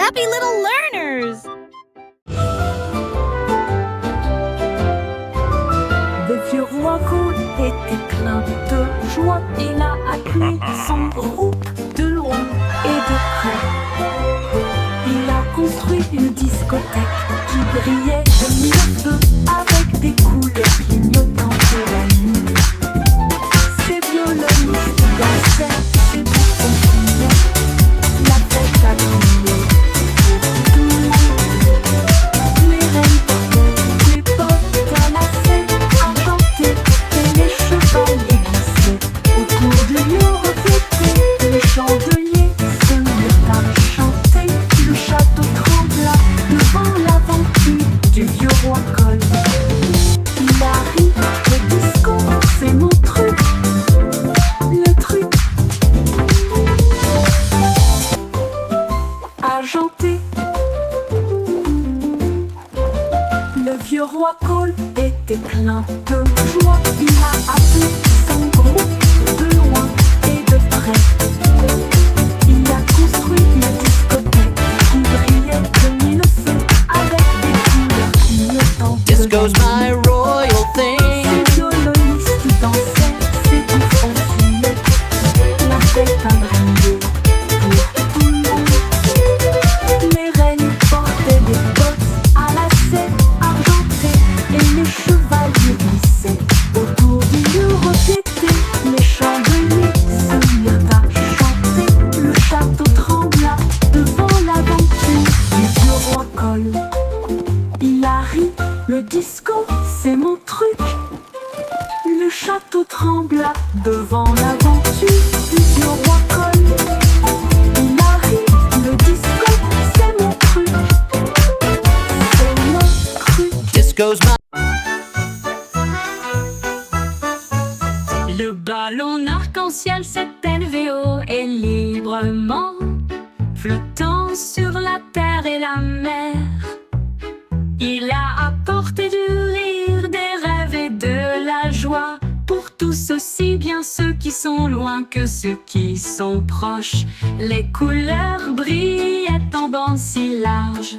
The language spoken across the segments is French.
happy little learners! Le vieux roi Gaule était plein de joie. Il a appelé son groupe de loin et de près. Il a construit une discothèque qui brillait de mille feux avec des couleurs clignotantes de la nuit. Ses violonistes dansaient, ses bouffons fumaient. La fête a crié pour tout le monde. Les reines portaient les bottes à lacets argentés et les chevaliers glissaient autour du lieu reflété. Les chandeliers se mirent à chanter. Le château trembla devant l'aventure du vieux roi Gaule. Il arrive, le disco, c'est mon truc. Le truc argenté. Le vieux roi Gaule était plein de joie. Il a appelé son groupe de loin et de près. Il a construit une discothèque qui brillait de mille feux avec des couleurs clignotantes. Disco's my royal thing. Ses violonistes dansaient, ses bouffons fumaient. La fête a brillé pour tout le monde. Les reines portaient des bottes à lacets argentés et les chevaliers glissaient autour du lieu reflété. Les chandeliers se mirent à chanter. Le château trembla devant l'aventure du vieux roi Gaule. Il a ri, le disco, c'est mon truc. Le château trembla devant l'aventure du vieux roi Gaule. Il a ri, le disco, c'est mon truc. C'est mon truc. Disco's my Le ballon arc-en-ciel s'est élevé haut et librement, flottant sur la terre et la mer. Il a apporté du rire, des rêves et de la joie pour tous, aussi bien ceux qui sont loin que ceux qui sont proches. Les couleurs brillaient en bandes si larges,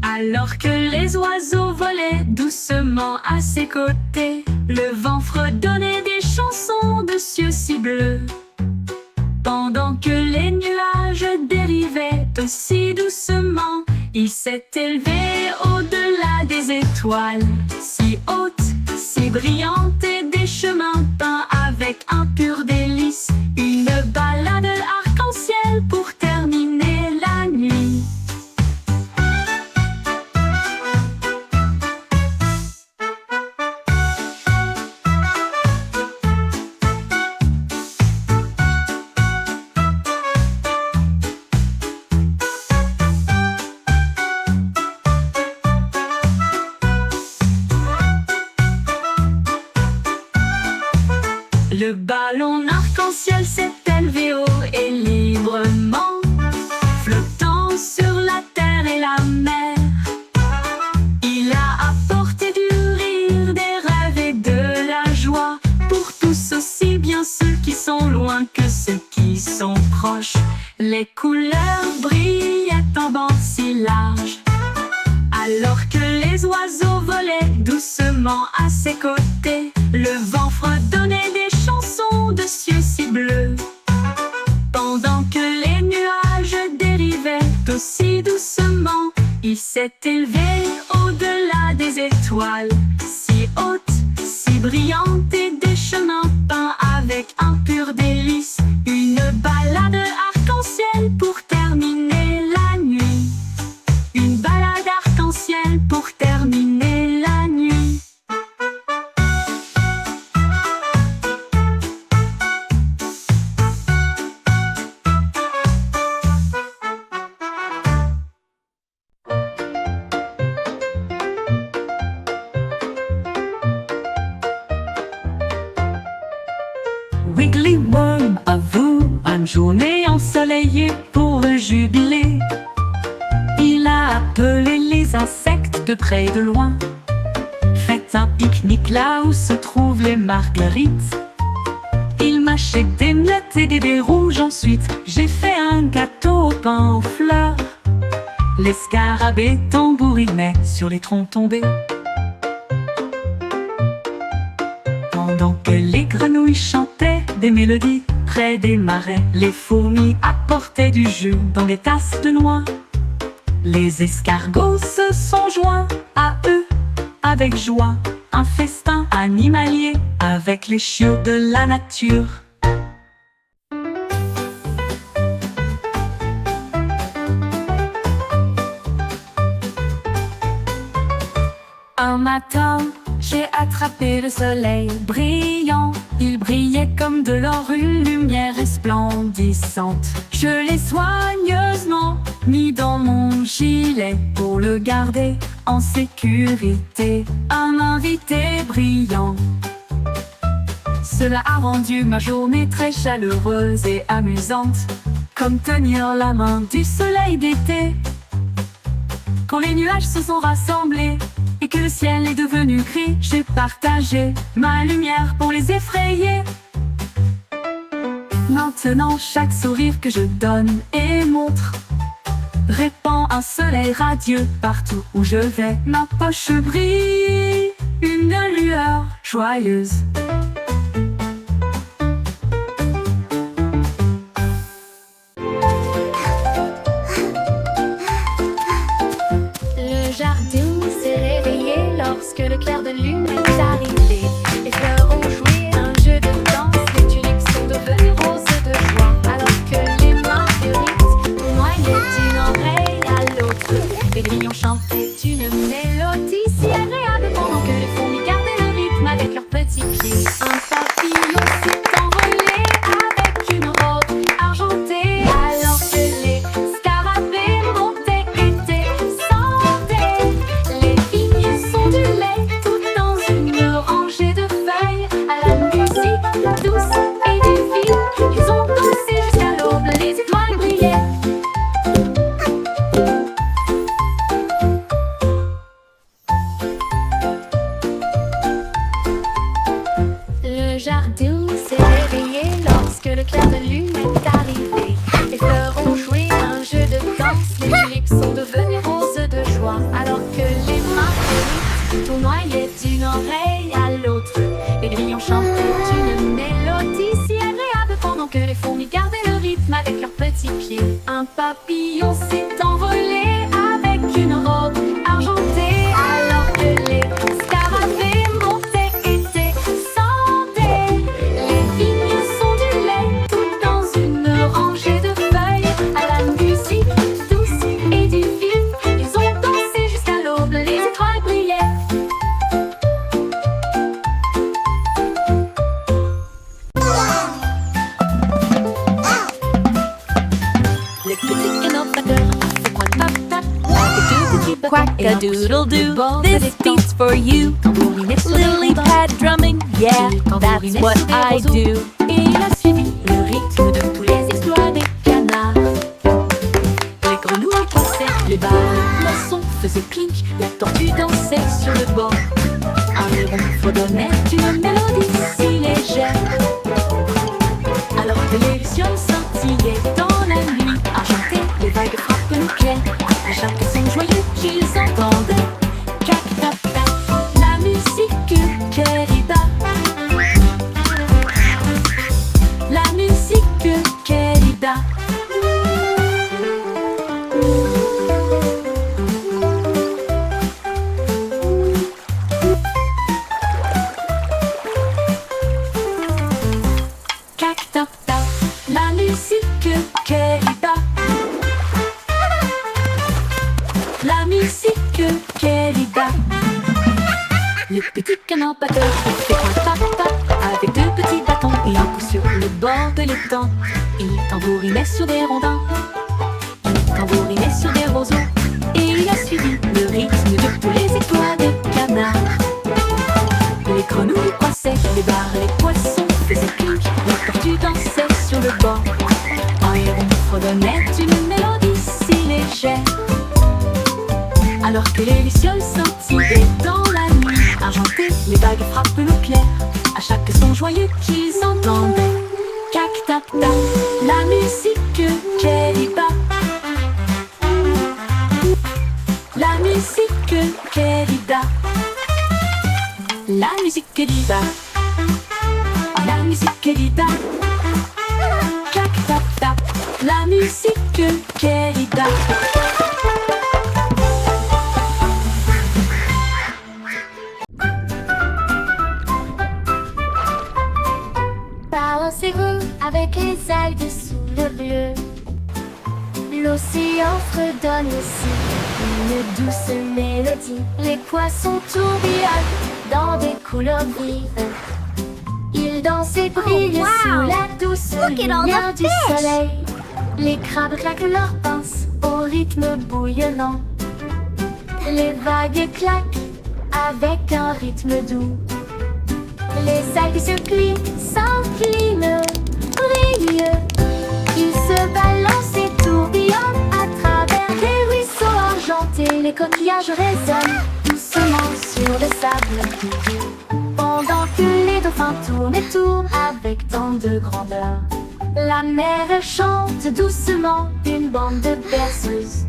alors que les oiseaux volaient doucement à ses côtés. Le vent fredonnait des chansons de cieux si bleus, pendant que les nuages dérivaient aussi doucement. Il s'est élevé au-delà des étoiles, si hautes, si brillantes, et des chemins peints avec un pur délice. Une balade arc-en-ciel pour terminer la nuit. Le ballon arc-en-ciel s'est élevé haut et librement, flottant sur la terre et la mer. Il a apporté du rire, des rêves et de la joie pour tous, aussi bien ceux qui sont loin que ceux qui sont proches. Les couleurs brillaient en bandes si larges, alors que les oiseaux volaient doucement à ses côtés. Le vent fredonnait des chansons de cieux si bleus, pendant que les nuages dérivaient aussi doucement. Il s'est élevé au-delà des étoiles, si hautes, si brillantes, et des chemins peints avec un pur délice. Une balade arc-en-ciel pour terminer la nuit. Une balade arc-en-ciel pour terminer la nuit. Wiggly Worm avoue une journée ensoleillée pour le jubilé. Il a appelé les insectes de près et de loin. Faites un pique-nique là où se trouvent les marguerites. Il mâchait des miettes et des baies rouges. Ensuite j'ai fait un gâteau au pain aux fleurs. Les scarabées tambourinaient sur les troncs tombés. Pendant que les grenouilles chantaient des mélodies près des marais, les fourmis apportaient du jus dans des tasses de noix. Les escargots se sont joints à eux avec joie, un festin animalier avec les chiots de la nature. Un matin, j'ai attrapé le soleil brillant. Il brillait comme de l'or, une lumière resplendissante. Je l'ai soigneusement mis dans mon gilet pour le garder en sécurité. Un invité brillant. Cela a rendu ma journée très chaleureuse et amusante, comme tenir la main du soleil d'été. Quand les nuages se sont rassemblés et que le ciel est devenu gris, j'ai partagé ma lumière pour les effrayer. Maintenant, chaque sourire que je donne et montre répand un soleil radieux partout où je vais. Ma poche brille, une lueur joyeuse. Le jardin s'est réveillé lorsque le clair de lune est arrivé. Les fleurs ont joué un jeu de danse, les tulips sont devenues roses de joie, alors que les marguerites noyaient d'une oreille à l'autre. Les grilles ont chanté une mélodie si agréable pendant que les fourmis gardaient le rythme avec leurs petits pieds. Un papillon s'est envolé avec une robe argentée, alors que les scarabées montaient et descendaient. Les vignes sont du lait tout dans une rangée de feuilles, à la musique douce et divine. Ils ont dansé jusqu'à l'aube, les étoiles brillaient. Le jardin s'est réveillé lorsque le clair de lune est arrivé. Les fleurs ont joué un jeu de danse, les tulips sont devenues roses de joie, alors que les marguerites tournoyaient d'une oreille à l'autre. Les grilles ont chanté une mélodie si agréable pendant que les fourmis gardaient le rythme avec leurs petits pieds. Un papillon s'est envolé avec une robe argentée, alors que les scarabées montaient et descendaient. Les vignes sont du lait tout dans une rangée de feuilles, à la musique douce et divine. Ils ont dansé jusqu'à l'aube, les étoiles brillaient. Les petits innovateurs se pointent tap-tap avec deux petits bâtons et un coup sur le bord de This l'étang. beat's for you. Tambouriner sur les Lily rondins. pad drumming, yeah, that's what I do. Et il a suivi le rythme de tous les exploits des canards. Les grenouilles passaient, les balles, les poissons faisaient clink, la tortue dansait sur le bord. Un héron fredonnait une mélodie si légère, alors que les lucioles scintillaient dans la nuit argentée. Les vagues frappent le clair, à chaque son joyeux qu'ils entendent. Cac-tac-tac, la musique querida. La musique querida. Cac-tac-tac, la musique querida. La musique querida. Le petit canard batteur fait un tap-tap avec deux petits bâtons et un coup sur le bord de l'étang. Il tambourinait sur des rondins, il tambourinait sur des roseaux, et il a suivi le rythme de tous les étoiles de canard. Les grenouilles coinçaient, les barres, les poissons faisaient clink, les tortues dansaient sur le bord. Un héron fredonnait une mélodie si légère, alors que les lucioles scintillaient dans la nuit argentée. Les vagues frappent le clair, à chaque son joyeux qu'ils entendaient. Cac-tac-tac, la musique querida. La musique est diva. La musique est diva. Clac, tap, tap. La musique est diva. Balancez-vous avec les algues sous le bleu. L'océan fredonne aussi une douce mélodie. Les poissons tourbillonnent dans des couleurs vives. Ils dansent et brillent sous la douce lumière du soleil. Les crabes claquent leurs pinces au rythme bouillonnant. Les vagues claquent avec un rythme doux. Les algues se plient, s'inclinent, brillent. Ils se balancent et tourbillonnent à travers des ruisseaux argentés. Les coquillages résonnent doucement sur le sable, pendant que les dauphins tournent et tournent avec tant de grandeur. La mer chante doucement une bande de berceuses.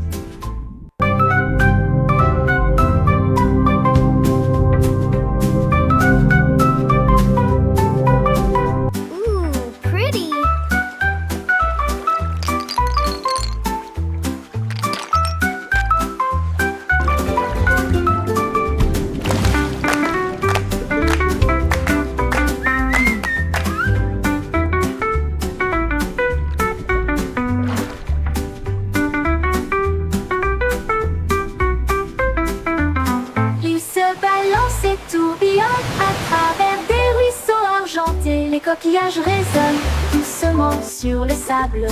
Les coquillages résonnent doucement sur le sable,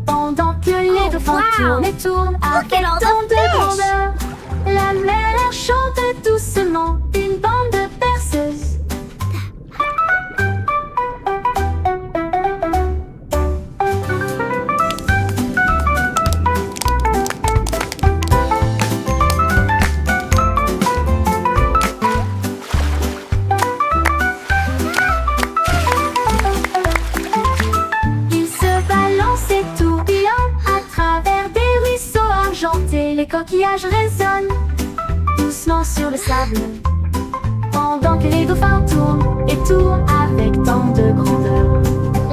pendant que les dauphins tournent et tournent avec tant de grandeur. La mer chante doucement une bande de berceuses. Les coquillages résonnent doucement sur le sable, pendant que les dauphins tournent et tournent avec tant de grandeur.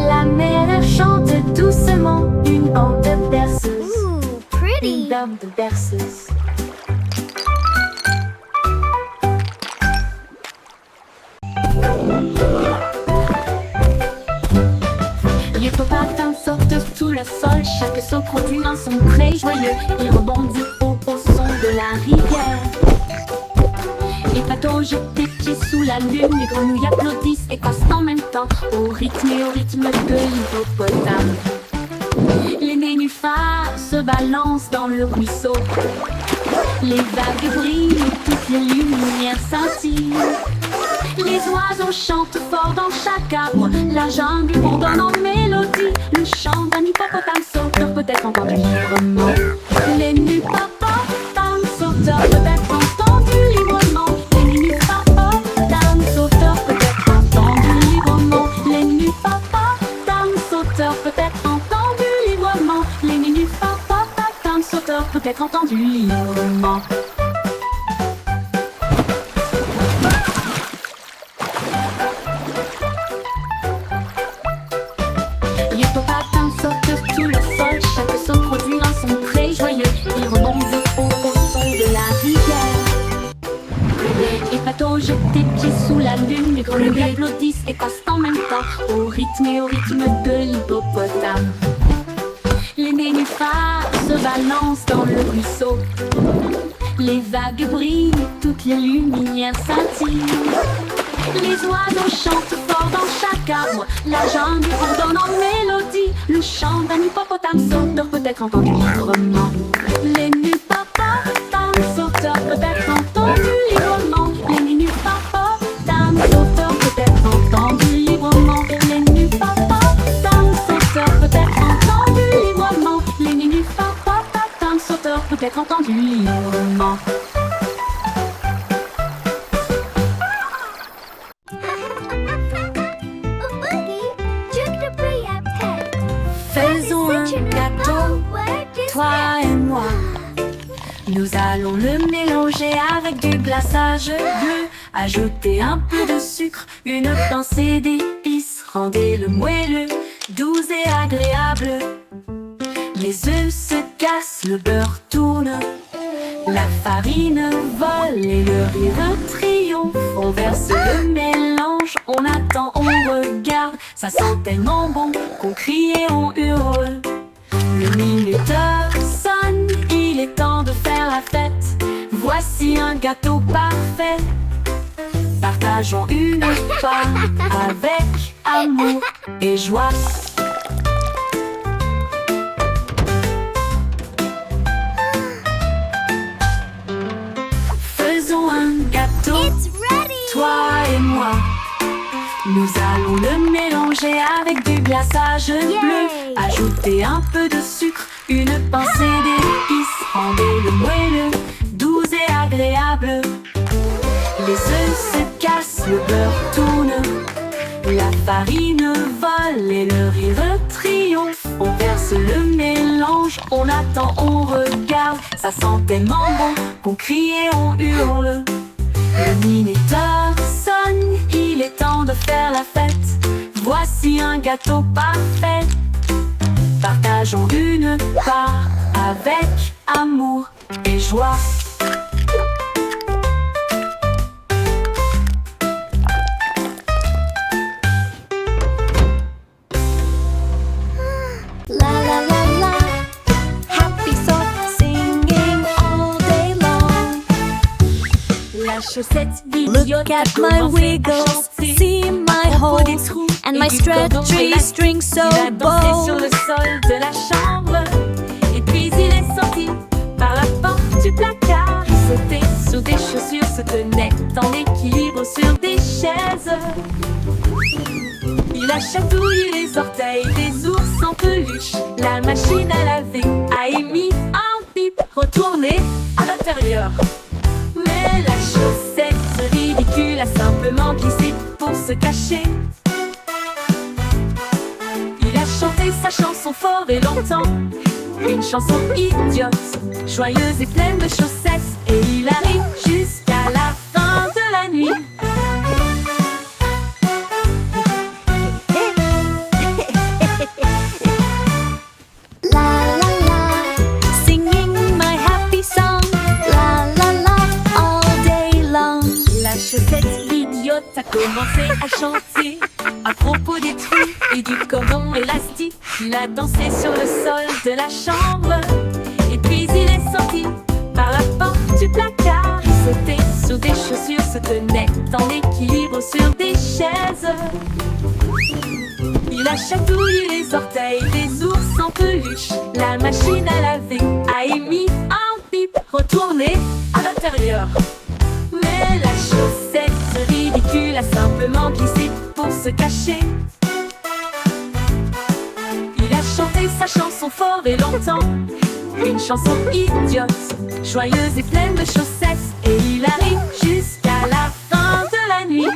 La mer chante doucement une bande de berceuses. Une bande de berceuses. L'hippopotame saute sous le sol, chaque saut produit un son très joyeux. Il rebondit au son de la rivière. Les bateaux jettent des pieds sous la lune, les grenouilles applaudissent et passent en même temps au rythme de l'hippopotame. Les nénuphars se balancent dans le ruisseau. Les vagues brillent et toutes les lumières scintillent. Les oiseaux chantent fort dans chaque arbre. La jungle bourdonne en mélodie. Le chant d'un hippopotame sauteur peut être entendu librement. Les hippopotames sauteurs peut être entendu librement. Les hippopotames sauteurs peut être entendu librement. Les hippopotames sauteurs peut être entendu librement. Les hippopotames sauteurs peut être entendu librement. L'hippopotame saute sous le sol, chaque saut produit un son très joyeux. Il rebondit au son de la rivière. Les bateaux jettent des pieds sous la lune, les grenouilles applaudissent et passent en même temps au rythme de l'hippopotame. Les nénuphars se balancent dans le ruisseau. Les vagues brillent, toutes les lumières scintillent. Les oiseaux chantent fort dans chaque arbre. La jungle bourdonne en mélodie. Le chant d'un hippopotame sauteur peut être entendu librement. Les hippopotames sauteurs peut être entendu librement. Les hippopotames sauteurs peut être entendu librement. Les hippopotames sauteurs peut être entendu librement. Les hippopotames sauteurs peut être entendu librement. Faisons un gâteau, toi et moi. Nous allons le mélanger avec du glaçage bleu, Ajoutez un peu de sucre, une pincée d'épices, rendez-le moelleux, doux et agréable. Les œufs se cassent, le beurre tourne, la farine vole et le rire triomphe. On verse le mélange, on attend, on regarde. Ça sent tellement bon qu'on crie et on hurle. Le minuteur sonne, il est temps de faire la fête. Voici un gâteau parfait. Partageons une part avec amour et joie. Faisons un gâteau, toi et moi. Nous allons le mélanger avec du glaçage bleu. Ajoutez un peu de sucre, une pincée d'épices, rendez-le moelleux, doux et agréable. Les œufs se cassent, le beurre tourne, la farine vole et le rire triomphe. On verse le mélange, on attend, on regarde. Ça sent tellement bon qu'on crie et on hurle. Le minuteur sonne, il est temps de faire la fête. Voici un gâteau parfait. Partageons une part avec amour et joie. La la la la, happy song singing all day long. La chaussette Look idiote at a my commencé à wiggles, chanter. see my À propos des holes, trous and et my du cordon stretchy élastique, string so il a dansé sur bold. le sol de la chambre. Et puis il est sorti par la porte du placard. Il sautait sur des chaussures, se tenait en équilibre sur des chaises. Il a chatouillé les orteils des ours en peluche. La machine à laver a émis un bip retourné à l'intérieur. Mais la chaussette ridicule a simplement glissé pour se cacher. Il a chanté sa chanson fort et longtemps, une chanson idiote, joyeuse et pleine de chaussettes. Et il arrive jusqu'à la fin de la nuit. La la la, Singing my happy song, la la la, all day long. La chaussette idiote a commencé à chanter à propos des trous et du cordon élastique. Il a dansé sur le sol de la chambre. Et puis il est sorti par la porte du placard. Il sautait sur des chaussures, se tenait en équilibre sur des chaises. Il a chatouillé les orteils des ours en peluche. La machine à laver a émis un bip retourné à l'intérieur. Mais la chaussette ridicule a simplement glissé pour se cacher. Il a chanté sa chanson fort et longtemps, une chanson idiote, joyeuse et pleine de chaussettes. Et il arrive jusqu'à la fin de la nuit.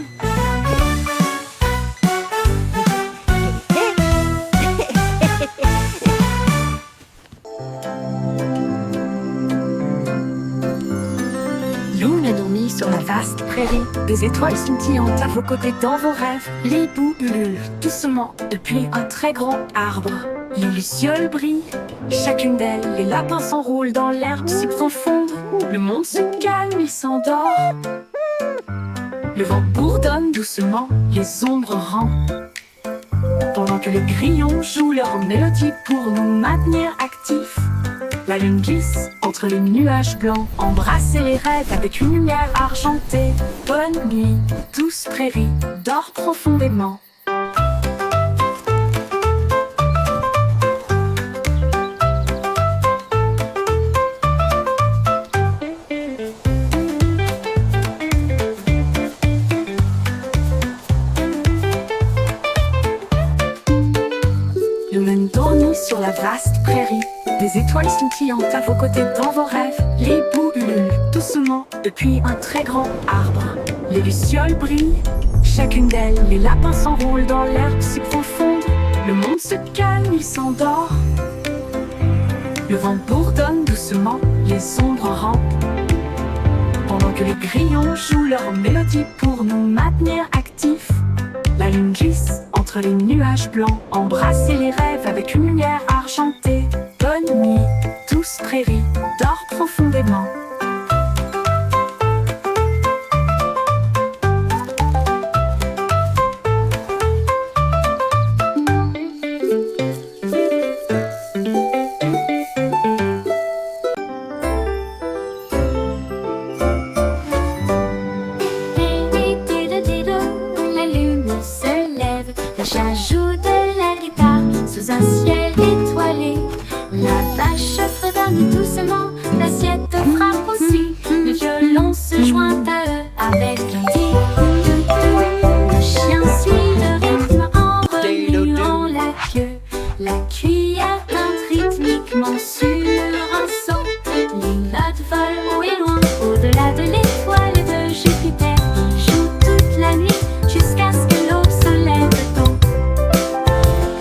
Loon a dormi sur la vaste prairie. Des étoiles scintillantes à vos côtés dans vos rêves. Les boues ululent doucement depuis un très grand arbre. Les lucioles brillent, chacune d'elles. Les lapins s'enroulent dans l'herbe si profonde. Le monde se calme, il s'endort. Le vent bourdonne doucement, les ombres rampent. Pendant que les grillons jouent leur mélodie pour nous maintenir actifs. La lune glisse entre les nuages blancs, embrasser les rêves avec une lumière argentée. Bonne nuit, douce prairie, dors profondément. Le même dormi sur la vaste prairie. Des étoiles scintillantes à vos côtés dans vos rêves. Les boues ululent doucement depuis un très grand arbre. Les lucioles brillent, chacune d'elles. Les lapins s'enroulent dans l'herbe si profonde. Le monde se calme, il s'endort. Le vent bourdonne doucement, les ombres rampent. Pendant que les grillons jouent leur mélodie pour nous maintenir actifs. La lune glisse entre les nuages blancs, embrasser les rêves avec une lumière argentée. Bonne nuit, douce prairie, dors profondément. La lune se lève, le chat joue de la guitare sous un ciel étoilé. La vache fredonne doucement, l'assiette frappe aussi. Le violon se joint à eux avec un dit. Le chien suit le rythme en remuant la queue. La cuillère teinte rythmiquement sur un seau. Les notes volent haut et loin, au-delà de l'étoile de Jupiter. Ils jouent toute la nuit jusqu'à ce que l'aube se lève tôt.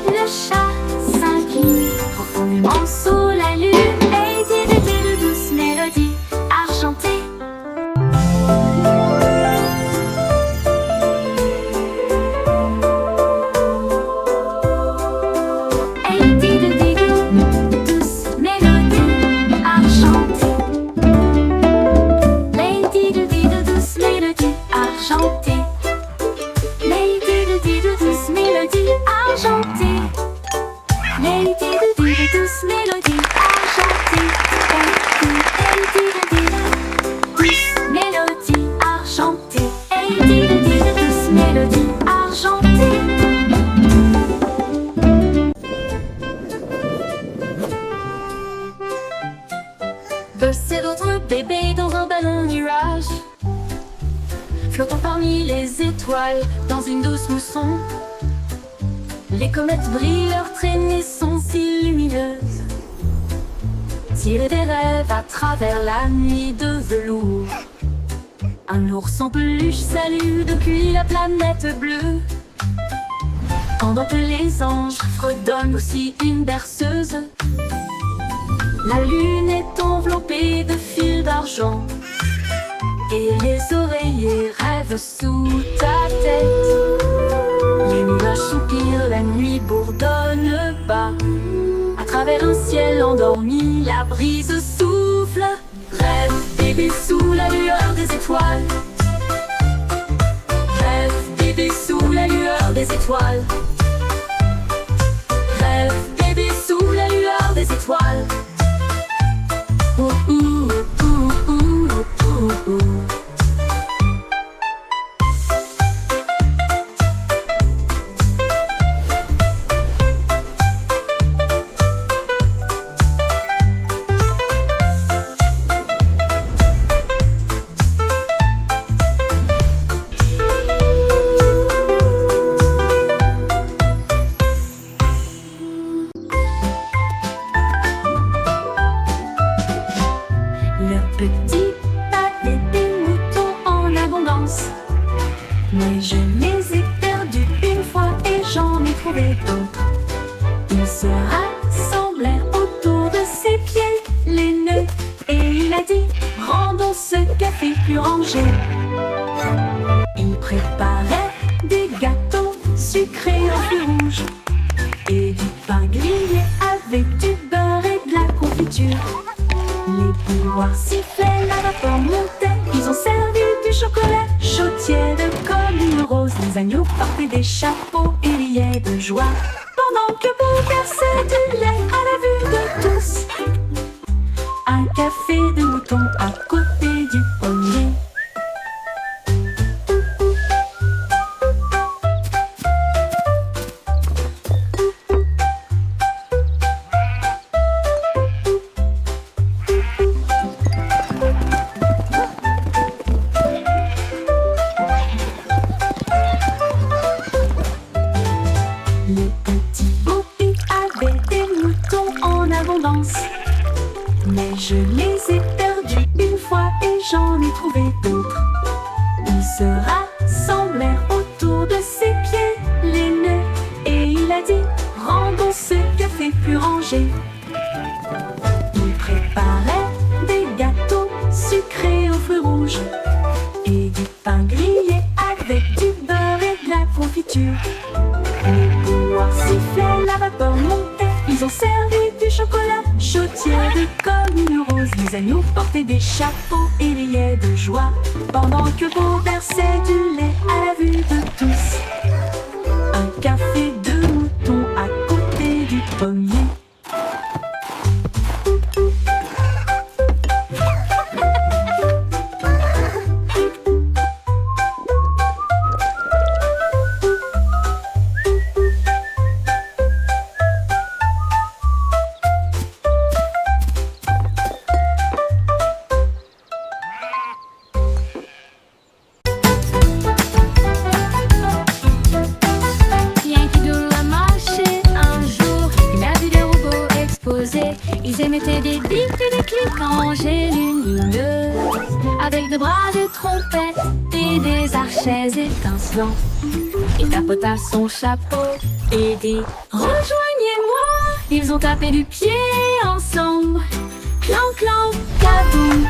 Le chat s'incline profondément sous la lune et dit de douces mélodies argentées. Et dit de douces mélodies argentées. Lady de douces mélodies argentées. Lady de douces mélodies argentées. Lady de douces mélodies argentées. Lady de douces mélodies argentées. Lady de douces mélodies argentées. C'est d'autres bébés dans un ballon nuage, flottant parmi les étoiles dans une douce mousson. Les comètes brillent, leurs traînées sont si lumineuses, tirer des rêves à travers la nuit de velours. Un ours en peluche salue depuis la planète bleue, pendant que les anges fredonnent aussi une berceuse. La lune est enveloppée de fils d'argent et les oreillers rêvent sous ta tête. Les nuages soupirent, la nuit bourdonne bas. À travers un ciel endormi, la brise souffle. Rêve bébé sous la lueur des étoiles. Rêve bébé sous la lueur des étoiles. Rêve bébé sous la lueur des étoiles. Ouh, ouh, ouh, ouh, ouh, ouh. Le petit avait des moutons en abondance, mais je les ai perdus une fois et j'en ai trouvé d'autres. Ils se rassemblèrent autour de ses pieds, les nœuds, et il a dit: rendons ce café plus rangé. Il préparait des gâteaux sucrés en feu rouge et du pain grillé avec du beurre et de la confiture. Les bouilloires sifflaient, la vapeur montait. Ils ont servi du chocolat chaud tiède comme une rose. Les agneaux portaient des chapeaux et riaient de joie, pendant que pour verser du lait à la vue de tous, un café de mouton à côté du pommier. Le petit Bobby avait des moutons en abondance, mais je les ai perdus une fois et j'en ai trouvé d'autres. Ils se rassemblèrent autour de ses pieds, les nœuds, et il a dit: rendons ce café plus rangé. Il préparait des gâteaux sucrés aux fruits rouges voiture. Les couloirs sifflaient, la vapeur montait. Ils ont servi du chocolat chaud tiède comme une rose. Les agneaux portaient des chapeaux et riaient de joie, pendant que Beau versait du lait à la vue de tous. Un café de mouton à côté du pommier. Ils émettaient des bips et des clics rangés lumineuses, avec de bras de trompettes et des archets étincelants. Il tapota son chapeau et dit « Rejoignez-moi !» Ils ont tapé du pied ensemble. Clan, clan, kaboum.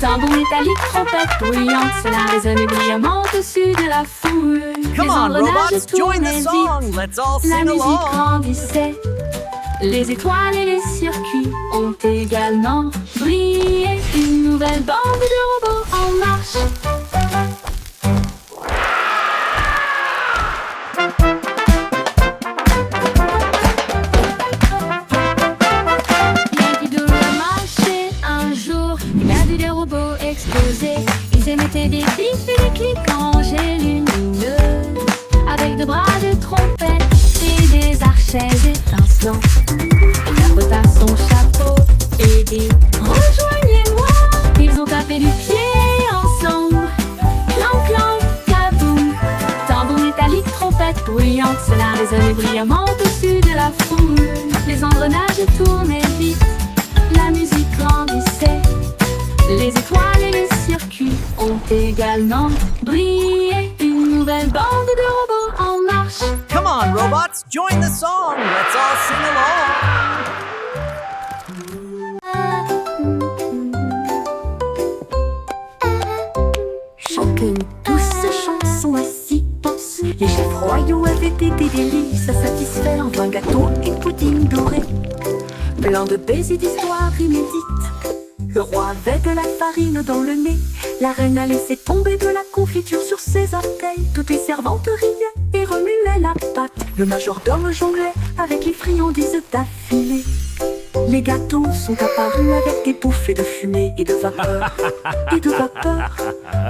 Tambour métallique, trompette bruyante, cela résonnait brillamment au-dessus de la foule. Come Les on, engrenages robots, join tournaient the song. vite. Let's all La sing musique along. grandissait. Les étoiles et les circuits ont également brillé. Une nouvelle bande de robots en marche. Yankee Doodle a marché un jour. Il a vu des robots exploser. Ils émettaient des bips et des clics rangés lumineuses, avec de bras de trompette et des archets étincelants. Il tapota son chapeau et dit « Rejoignez-moi !» Ils ont tapé du pied ensemble. Clan, clan, kaboum. Tambour métallique, trompette bruyante, cela résonnait brillamment au-dessus de la foule. Les engrenages tournaient vite, la musique grandissait. Les étoiles et les circuits ont également brillé. Une nouvelle bande de robots en marche. Come on, robots, join the song. Let's all sing along. Chacune tous ces chansons assis pense. Les chefs royaux avaient été des délices à satisfaire. Vin, gâteau et pudding doré, plein de baisers d'histoires inédites. Le roi avait de la farine dans le nez. La reine a laissé tomber de la confiture sur ses orteils. Toutes les servantes riaient et remuaient la pâte. Le majordome jonglait avec les friandises d'affilée. Les gâteaux sont apparus avec des bouffées de fumée et de vapeur. Et de vapeur.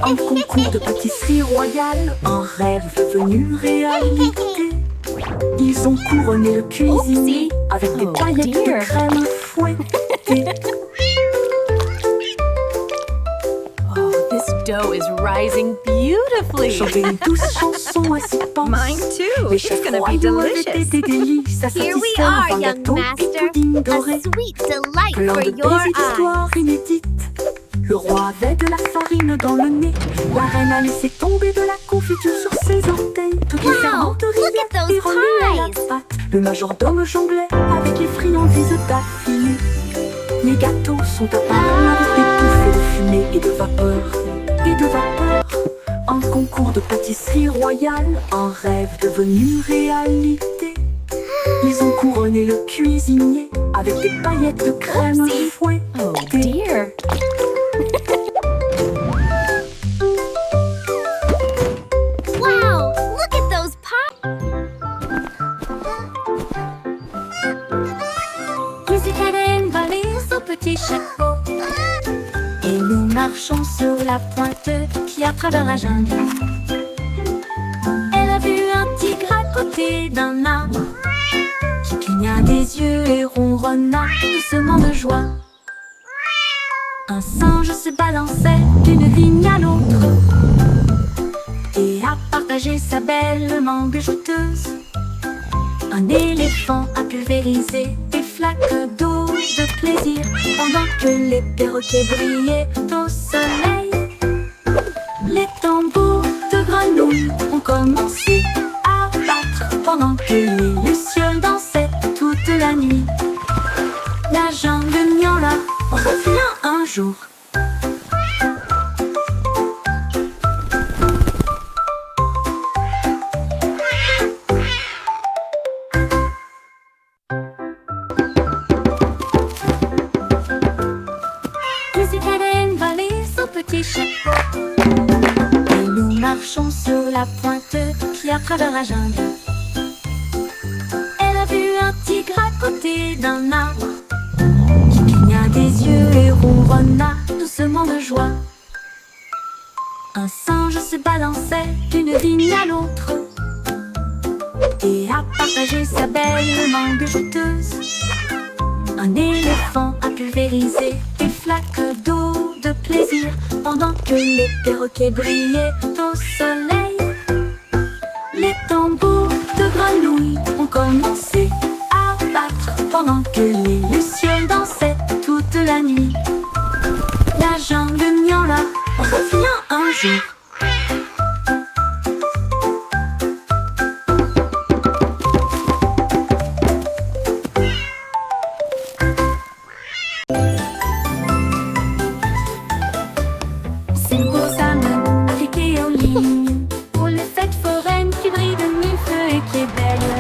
Un concours de pâtisserie royale, un rêve devenu réalité. Ils ont couronné le cuisinier avec des paillettes de crème fouettée. This dough is rising beautifully. Chanter une douce chanson à six penses. Mine too. Les It's chefs gonna be royaux avaient été delicious. des délices à Here we satisfaire. are, Vin, young gâteau et master. pudding A doré. sweet delight Plein for de your baisers eyes. d'histoires inédites. Le roi avait de la farine dans le nez. La reine a laissé tomber de la confiture sur ses orteils. Toutes les Wow, servantes look at riaient those et remuaient la pies. pâte. Le majordome jonglait avec les friandises d'affilée. Les gâteaux sont apparus avec des bouffées de fumée et de vapeur. Et de vapeur. Un concours de pâtisserie royale, un rêve devenu réalité. Ils ont couronné le cuisinier avec des paillettes de crème fouettée. Oh dear. Wow, look at those pies. Musique valait son petit chapeau. Et nous marchons sur la pointe qui a travers la jungle. Elle a vu un tigre à côté d'un arbre qui cligna des yeux et ronronna doucement de joie. Un singe se balançait d'une vigne à l'autre et a partagé sa belle mangue jouteuse. Un éléphant a pulvérisé des flaques d'eau de plaisir pendant que les perroquets brillaient au soleil. Les tambours de grenouilles ont commencé à battre pendant que les lucioles dansaient toute la nuit. La jungle miaula revient un jour. petite Hélène valait son petit chapeau. Et nous marchons sur la pointe qui à travers la jungle. Elle a vu un tigre à côté d'un arbre qui cligna des yeux et ronronna doucement de joie. Un singe se balançait d'une vigne à l'autre et a partagé sa belle mangue juteuse. Un éléphant a pulvérisé des flaques d'eau de plaisir pendant que les perroquets brillaient au soleil. Les tambours de grenouilles ont commencé à battre pendant que les lucioles dansaient toute la nuit. La jungle miaula revient un jour. Simbo s'amène appliqué aux lignes pour les fêtes foraines qui brillent de mille feux et qui est belle.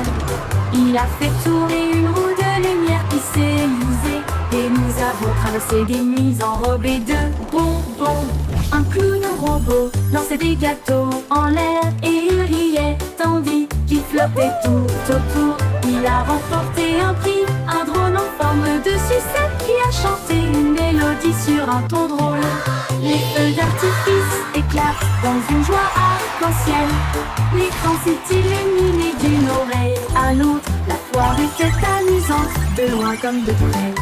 Il a fait tourner une roue de lumière qui s'est usée et nous avons traversé des nuits enrobées de bonbons. Un clown robot lançait des gâteaux en l'air et il riait tandis qu'il flottait tout autour. Il a remporté un prix, un drone en forme de sucette qui a chanté une mélodie sur un ton drôle. Les feux d'artifice éclatent dans une joie arc-en-ciel. L'écran s'est illuminé d'une oreille à l'autre. La foire était amusante, de loin comme de près.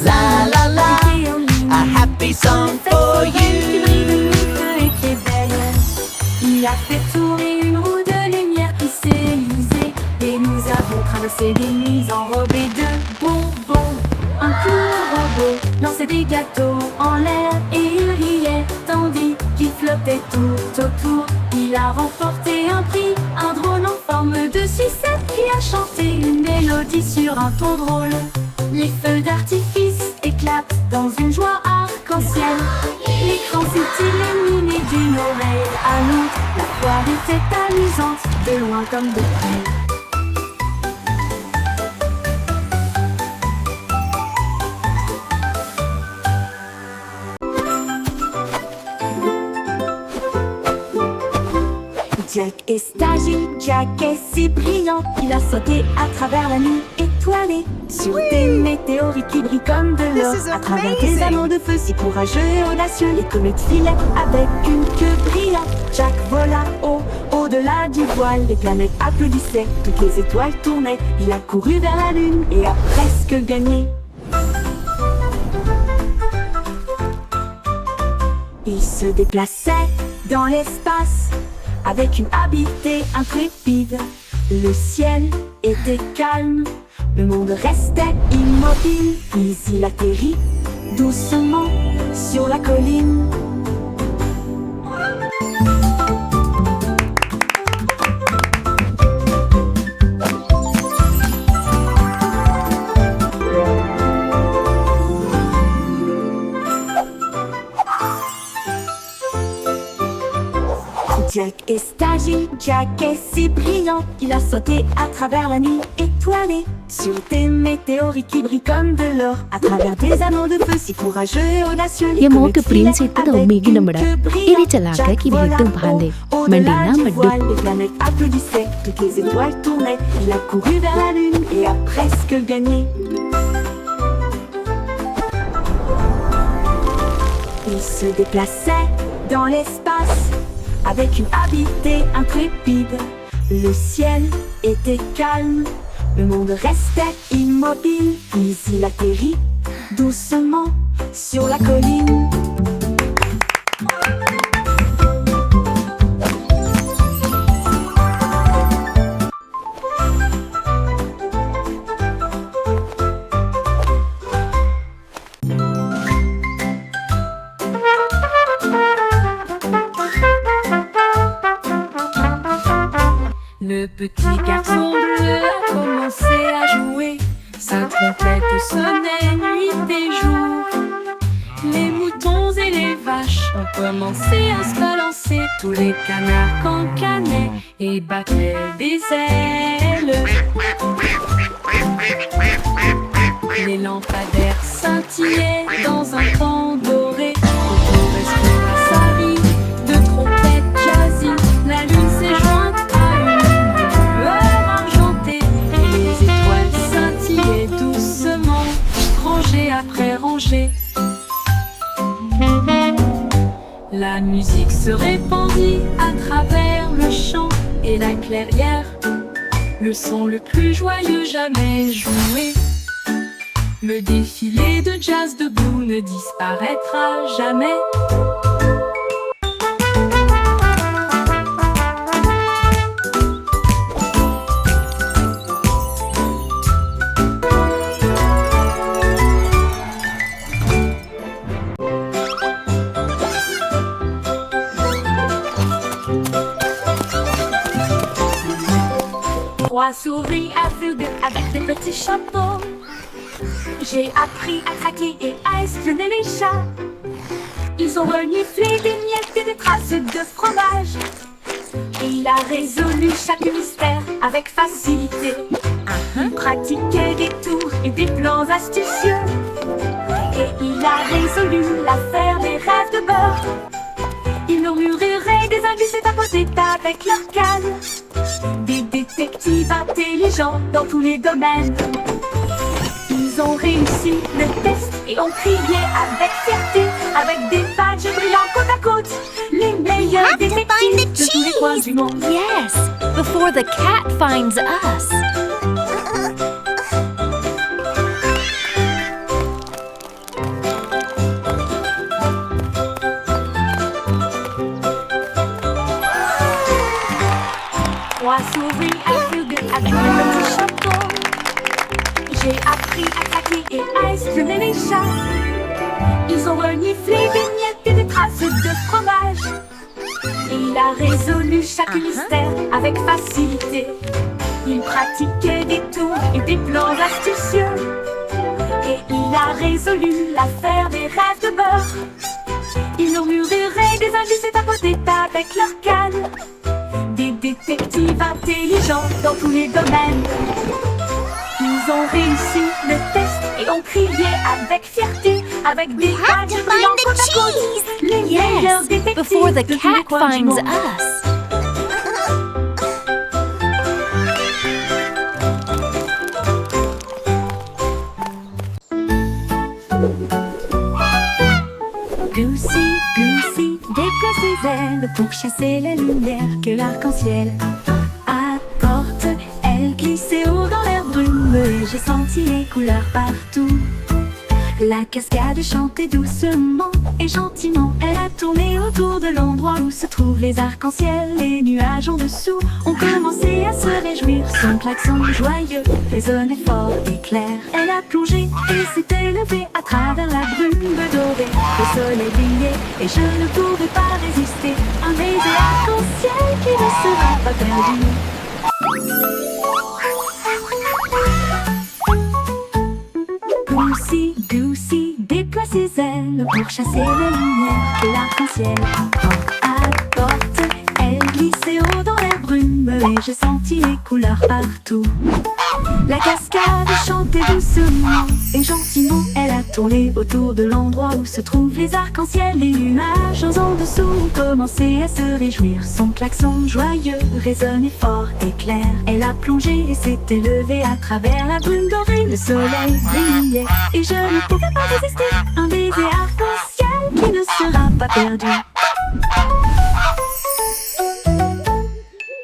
La la la, a happy song for you. Il a fait tourner une roue de lumière qui s'est usée et nous avons traversé des nuits enrobées de bonbons. Un clown robot lançait des gâteaux en l'air et il riait tandis qu'il flottait tout autour. Il a remporté un prix, un drone en forme de sucette qui a chanté une mélodie sur un ton drôle. Les feux d'artifice éclatent dans une joie arc-en-ciel. L'écran s'est illuminé d'une oreille à l'autre. La foire était amusante, de loin comme de près. Jack est agile, Jack est si brillant qu'il a sauté à travers la nuit étoilée sur des météorites qui brillent comme de l'or, This is à travers des amazing. anneaux de feu si courageux et audacieux. Les comètes filaient avec une queue brillante. Jack vola au-delà du voile. Les planètes applaudissaient, toutes les étoiles tournaient. Il a couru vers la lune et a presque gagné. Il se déplaçait dans l'espace avec une habileté intrépide. Le ciel était calme, le monde restait immobile. Puis il atterrit doucement sur la colline. Jack est agile, Jack est si brillant qu'il a sauté à travers la nuit étoilée sur des météorites qui brillent comme de l'or, à travers des anneaux de feu si courageux et audacieux. Les Yemoke comètes prince filaient ittada avec omigi une namada. queue brillante. Iri chalaka Jack ki vola bihittu bhande. au-delà Mandina du maddu. voile. Les planètes applaudissaient, toutes les étoiles tournaient. Il a couru vers la lune et a presque gagné. Il se déplaçait dans l'espace avec une habileté intrépide. Le ciel était calme, le monde restait immobile. Puis il atterrit doucement sur la colline. Le petit garçon bleu a commencé à jouer. Sa trompette sonnait nuit et jour. Les moutons et les vaches ont commencé à se balancer. chantaient, tous les canards cancanaient et battaient des ailes. Les lampadaires scintillaient dans un camp doré. Autour restera sa vie de trompettes jazzy. La lune s'est jointe à une lueur argentée et les étoiles scintillaient doucement, rangée après rangée. La musique se répandit à travers le champ et la clairière, le son le plus joyeux jamais joué. Le défilé de jazz debout ne disparaîtra jamais. Trois souris aveugles avec des petits chapeaux. J'ai appris à traquer et à espionner les chats. Ils ont reniflé des miettes et des traces de fromage. Il a résolu chaque mystère avec facilité. Il pratiquait des tours et des plans astucieux. Et il a résolu l'affaire des rêves de beurre. Ils murmuraient des indices et tapotaient avec leur canne. Des détectives intelligents dans tous les domaines. Ils ont réussi le test et ont crié avec fierté, avec des badges brillants côte à côte, les meilleurs détectives de tous les coins du monde. Yes, before the cat finds us. Trois souris aveugles avec des petits chapeaux. J'ai appris à traquer et à espionner les chats. Ils ont reniflé des miettes et des traces de fromage. Il a résolu chaque mystère avec facilité. Il pratiquait des tours et des plans astucieux. Et il a résolu l'affaire des rêves de beurre. Ils murmuraient des indices et tapotaient avec leur canne. Des détectives intelligents dans tous les domaines. Ils ont réussi le test et ont crié avec fierté, avec des badges brillants côte à côte, les meilleurs Yes, détectives before the de tous les cat coins du finds monde. us. Goosey, Goosey, déploie ses ailes pour chasser la lumière que l'arc-en-ciel apporte. Elle glissait haut dans l'air brume et j'ai senti les couleurs partout. La cascade chantait doucement et gentiment. Elle a tourné autour de l'endroit où se trouvent les arcs-en-ciel. Les nuages en dessous ont commencé à se réjouir. Son klaxon joyeux résonnait fort et clair. Elle a plongé et s'est élevée à travers la brume dorée. Le soleil brillait et je ne pouvais pas résister. Un baiser arc-en-ciel qui ne sera pas perdu. Goosey, Goosey, déploie ses ailes pour chasser la lumière que l'arc-en-ciel apporte. Elle glissait haut dans la brume et j'ai senti les couleurs partout. La cascade chantait doucement et gentiment. Elle a tourné autour de l'endroit où se trouvent les arcs-en-ciel. Les nuages en dessous ont commencé à se réjouir. Son klaxon joyeux résonnait fort et clair. Elle a plongé et s'est élevée à travers la brume dorée. Le soleil brillait et je ne pouvais pas résister. Un baiser arc-en-ciel qui ne sera pas perdu.